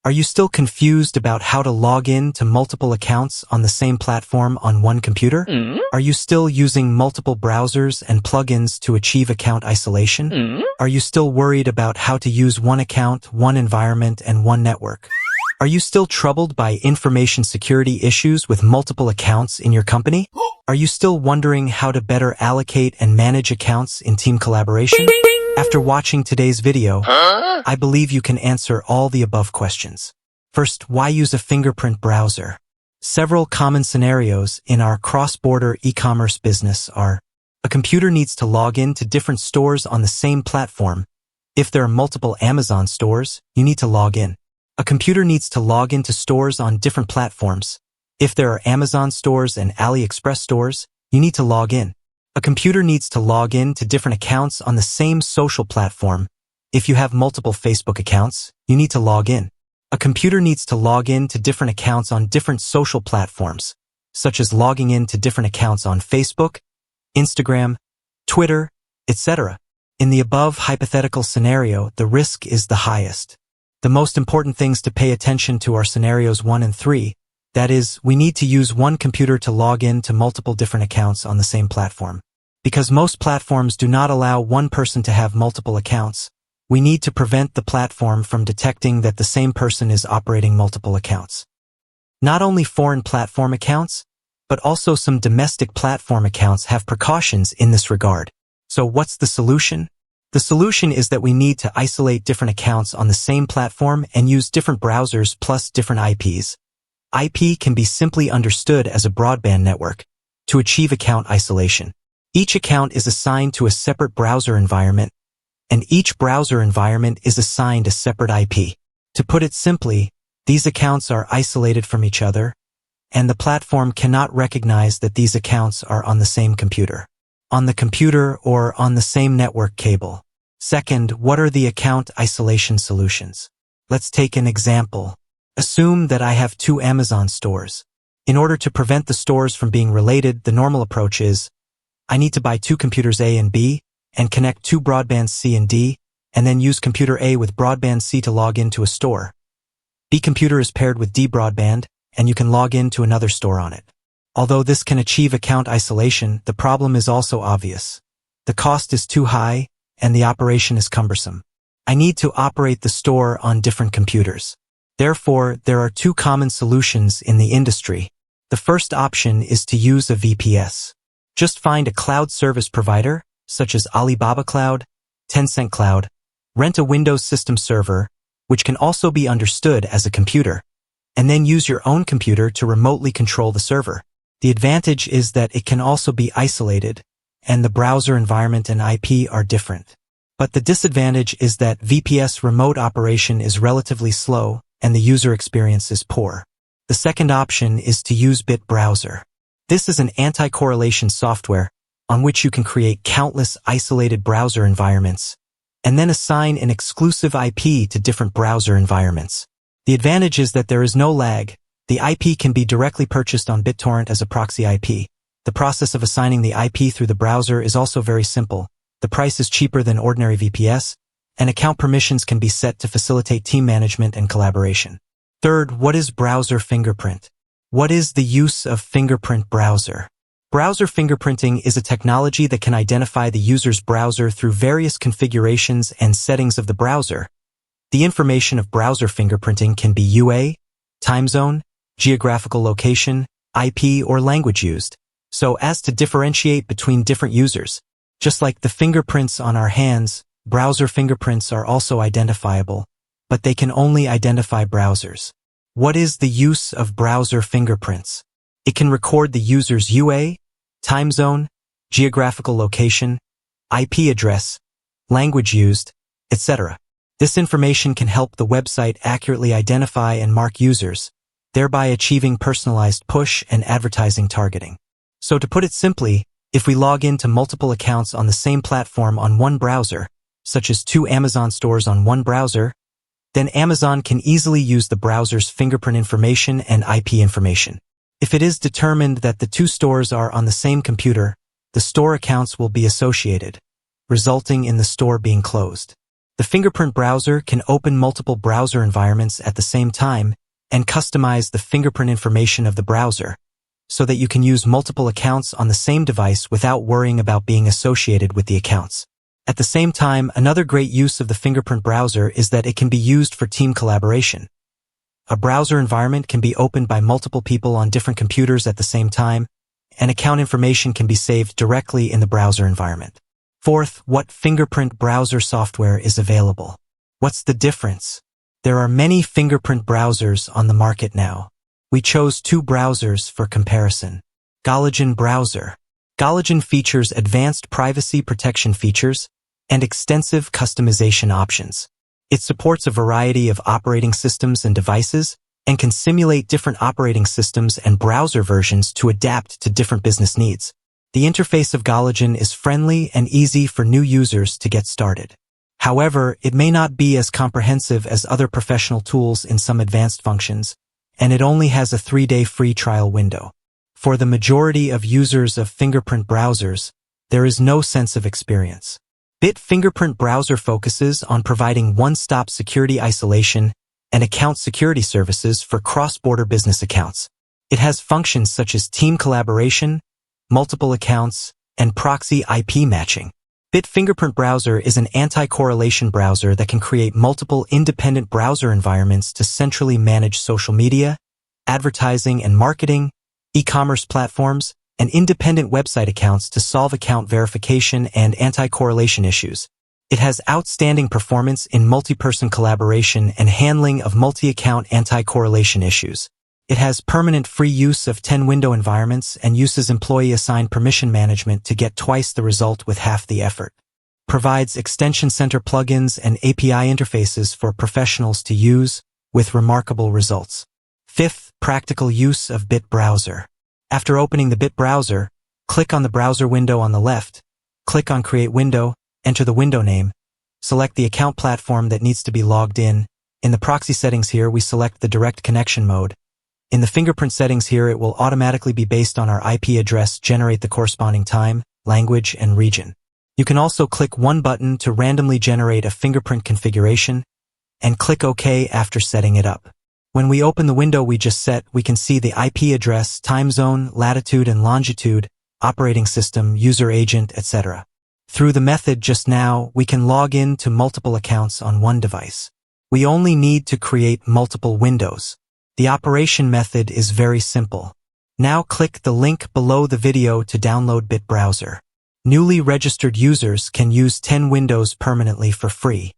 Are you still confused about how to log in to multiple accounts on the same platform on one computer? Are you still using multiple browsers and plugins to achieve account isolation? Are you still worried about how to use one account, one environment, and one network? Are you still troubled by information security issues with multiple accounts in your company? Are you still wondering how to better allocate and manage accounts in team collaboration? After watching today's video, I believe you can answer all the above questions. First, why use a fingerprint browser? Several common scenarios in our cross-border e-commerce business are: a computer needs to log in to different stores on the same platform. If there are multiple Amazon stores, you need to log in. A computer needs to log into stores on different platforms. If there are Amazon stores and AliExpress stores, you need to log in. A computer needs to log in to different accounts on the same social platform. If you have multiple Facebook accounts, you need to log in. A computer needs to log in to different accounts on different social platforms, such as logging in to different accounts on Facebook, Instagram, Twitter, etc. In the above hypothetical scenario, the risk is the highest. The most important things to pay attention to are scenarios 1 and 3. That is, we need to use one computer to log in to multiple different accounts on the same platform. Because most platforms do not allow one person to have multiple accounts, we need to prevent the platform from detecting that the same person is operating multiple accounts. Not only foreign platform accounts, but also some domestic platform accounts have precautions in this regard. So what's the solution? The solution is that we need to isolate different accounts on the same platform and use different browsers plus different IPs. IP can be simply understood as a broadband network to achieve account isolation. Each account is assigned to a separate browser environment, and each browser environment is assigned a separate IP. To put it simply, these accounts are isolated from each other, and the platform cannot recognize that these accounts are on the same computer, or on the same network cable. Second, what are the account isolation solutions? Let's take an example. Assume that I have 2 Amazon stores. In order to prevent the stores from being related, the normal approach is, I need to buy 2 computers A and B, and connect 2 broadbands C and D, and then use computer A with broadband C to log into a store. B computer is paired with D broadband, and you can log into another store on it. Although this can achieve account isolation, the problem is also obvious. The cost is too high, and the operation is cumbersome. I need to operate the store on different computers. Therefore, there are 2 common solutions in the industry. The first option is to use a VPS. Just find a cloud service provider, such as Alibaba Cloud, Tencent Cloud, rent a Windows system server, which can also be understood as a computer, and then use your own computer to remotely control the server. The advantage is that it can also be isolated, and the browser environment and IP are different. But the disadvantage is that VPS remote operation is relatively slow, and the user experience is poor. The second option is to use BitBrowser. This is an anti-correlation software on which you can create countless isolated browser environments, and then assign an exclusive IP to different browser environments. The advantage is that there is no lag. The IP can be directly purchased on BitTorrent as a proxy IP. The process of assigning the IP through the browser is also very simple. The price is cheaper than ordinary VPS, and account permissions can be set to facilitate team management and collaboration. Third, what is browser fingerprint? What is the use of fingerprint browser? Browser fingerprinting is a technology that can identify the user's browser through various configurations and settings of the browser. The information of browser fingerprinting can be UA, time zone, geographical location, IP, or language used, so as to differentiate between different users. Just like the fingerprints on our hands, browser fingerprints are also identifiable, but they can only identify browsers. What is the use of browser fingerprints? It can record the user's UA, time zone, geographical location, IP address, language used, etc. This information can help the website accurately identify and mark users, thereby achieving personalized push and advertising targeting. So to put it simply, if we log into multiple accounts on the same platform on one browser, such as 2 Amazon stores on one browser, then Amazon can easily use the browser's fingerprint information and IP information. If it is determined that the 2 stores are on the same computer, the store accounts will be associated, resulting in the store being closed. The fingerprint browser can open multiple browser environments at the same time and customize the fingerprint information of the browser so that you can use multiple accounts on the same device without worrying about being associated with the accounts. At the same time, another great use of the fingerprint browser is that it can be used for team collaboration. A browser environment can be opened by multiple people on different computers at the same time, and account information can be saved directly in the browser environment. Fourth, what fingerprint browser software is available? What's the difference? There are many fingerprint browsers on the market now. We chose 2 browsers for comparison. Galligan browser. Galligan features advanced privacy protection features and extensive customization options. It supports a variety of operating systems and devices and can simulate different operating systems and browser versions to adapt to different business needs. The interface of Galligan is friendly and easy for new users to get started. However, it may not be as comprehensive as other professional tools in some advanced functions, and it only has a 3-day free trial window. For the majority of users of fingerprint browsers, there is no sense of experience. Fingerprint browser focuses on providing one-stop security isolation and account security services for cross-border business accounts. It has functions such as team collaboration, multiple accounts, and proxy IP matching. Fingerprint browser is an anti-correlation browser that can create multiple independent browser environments to centrally manage social media, advertising and marketing, e-commerce platforms, and independent website accounts to solve account verification and anti-correlation issues. It has outstanding performance in multi-person collaboration and handling of multi-account anti-correlation issues. It has permanent free use of 10 window environments and uses employee-assigned permission management to get twice the result with half the effort. Provides extension center plugins and API interfaces for professionals to use with remarkable results. Fifth, practical use of BitBrowser. After opening the BitBrowser, click on the browser window on the left, click on Create Window, enter the window name, select the account platform that needs to be logged in. In the proxy settings here, we select the direct connection mode. In the fingerprint settings here, it will automatically be based on our IP address, generate the corresponding time, language, and region. You can also click one button to randomly generate a fingerprint configuration, and click OK after setting it up. When we open the window we just set, we can see the IP address, time zone, latitude and longitude, operating system, user agent, etc. Through the method just now, we can log in to multiple accounts on one device. We only need to create multiple windows. The operation method is very simple. Now click the link below the video to download BitBrowser. Newly registered users can use 10 windows permanently for free.